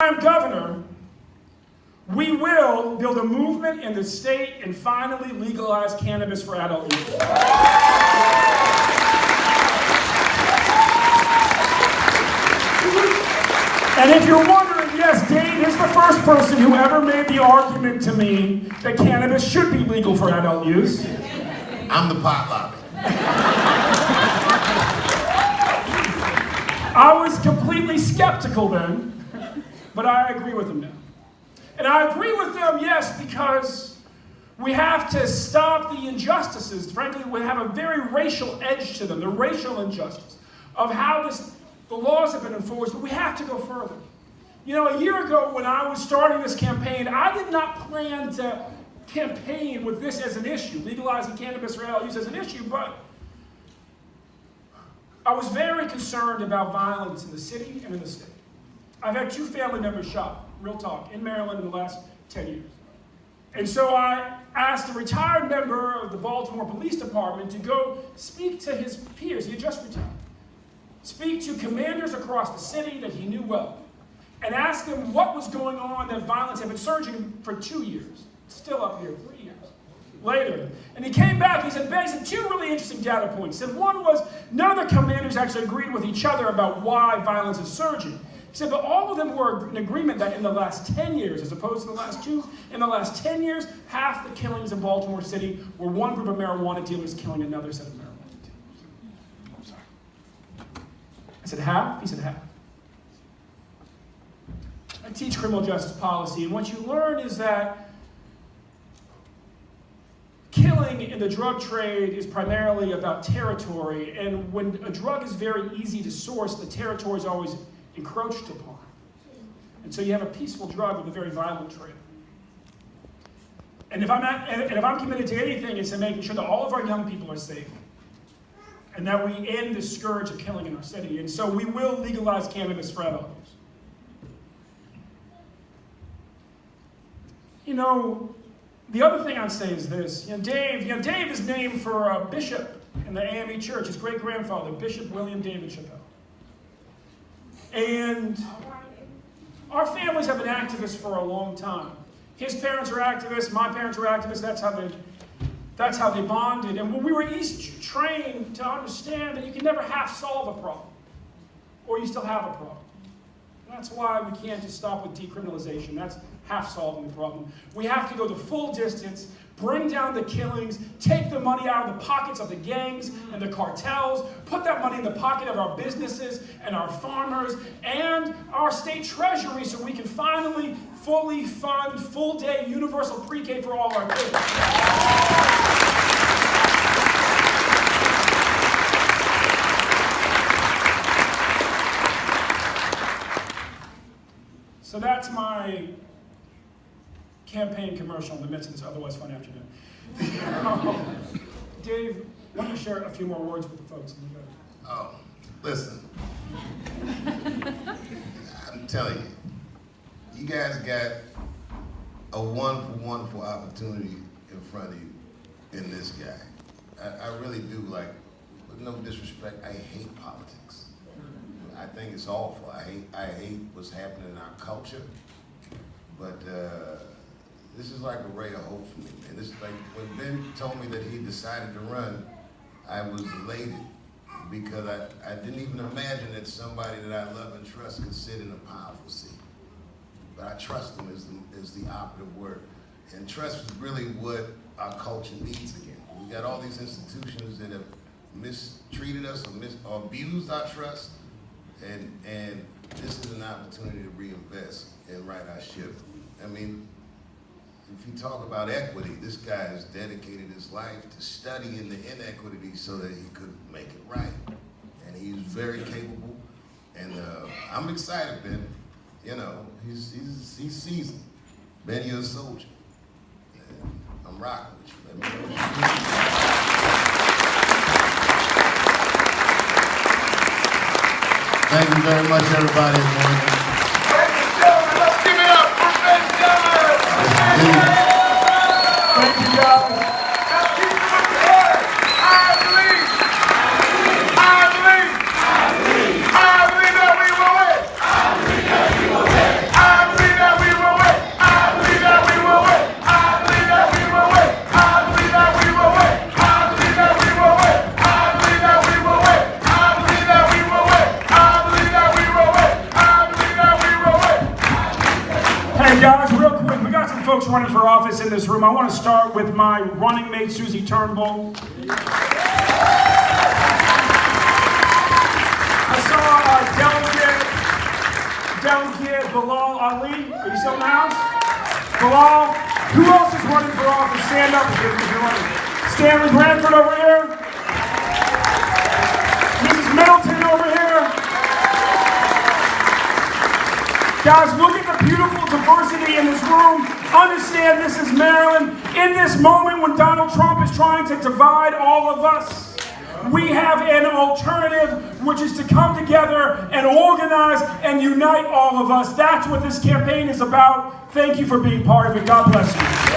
I'm governor, we will build a movement in the state and finally legalize cannabis for adult use. And if you're wondering, yes, Dave is the first person who ever made the argument to me that cannabis should be legal for adult use. I'm the pot lobby. I was completely skeptical then, but I agree with him now. And I agree with them, yes, because we have to stop the injustices. Frankly, we have a very racial edge to them, the racial injustice of how the laws have been enforced, but we have to go further. You know, a year ago when I was starting this campaign, I did not plan to campaign with this as an issue, legalizing cannabis for adult use as an issue, but I was very concerned about violence in the city and in the state. I've had 2 family members shot, real talk, in Maryland in the last 10 years. And so I asked a retired member of the Baltimore Police Department to go speak to his peers, he had just retired, speak to commanders across the city that he knew well, and ask them what was going on, that violence had been surging for 2 years, still up here, 3 years later. And he came back, he said, Ben, he said 2 really interesting data points. He said one was, none of the commanders actually agreed with each other about why violence is surging. He said, but all of them were in agreement that in the last 10 years, as opposed to the last 2, in the last 10 years, half the killings in Baltimore City were one group of marijuana dealers killing another set of marijuana dealers. I'm sorry. I said, half? He said, half. I teach criminal justice policy, and what you learn is that killing in the drug trade is primarily about territory, and when a drug is very easy to source, the territory is always encroached upon. And so you have a peaceful drug with a very violent trade. And if I'm committed to anything, it's to making sure that all of our young people are safe and that we end the scourge of killing in our city. And so we will legalize cannabis for adult use. You know, the other thing I'd say is this. Dave is named for a bishop in the AME church, his great-grandfather, Bishop William David Chappelle. And our families have been activists for a long time. His parents are activists, my parents were activists, that's how they bonded. And we were each trained to understand that you can never half solve a problem, or you still have a problem. That's why we can't just stop with decriminalization. That's half solving the problem. We have to go the full distance, bring down the killings, take the money out of the pockets of the gangs and the cartels, put that money in the pocket of our businesses and our farmers and our state treasury so we can finally fully fund full-day universal pre-K for all our kids. So that's my campaign commercial in the midst of this otherwise fun afternoon. Dave, why don't you share a few more words with the folks? Oh, listen. I'm telling you, you guys got a wonderful opportunity in front of you in this guy. I really do, like, with no disrespect, I hate politics. I think it's awful. I hate what's happening in our culture. But this is like a ray of hope for me, man. This is like, when Ben told me that he decided to run, I was elated because I didn't even imagine that somebody that I love and trust could sit in a powerful seat. But I trust him is the operative word. And trust is really what our culture needs again. We got all these institutions that have mistreated us or abused our trust, and this is an opportunity to reinvest and right our ship. I mean, if you talk about equity, this guy has dedicated his life to studying the inequities so that he could make it right. And he's very capable, and I'm excited, Ben. You know, he's seasoned. Ben, you're a soldier. And I'm rocking with you. Let me know. Thank you very much, everybody. Let's give it up for Ben Dillon! Thank you, guys. Now keep it with the word. I believe that we will win. I believe that we will win. I Hey guys, real quick, we got some folks running for office in this room. I want to start with my running mate, Susie Turnbull. I saw delegate Bilal Ali. Are you still in the house? Bilal, who else is running for office? Stand up if you're running. Stanley Branford over here. Mrs. Middleton over here. Guys, look at the beautiful diversity in this room. Understand this is Maryland. In this moment when Donald Trump is trying to divide all of us, we have an alternative, which is to come together and organize and unite all of us. That's what this campaign is about. Thank you for being part of it. God bless you.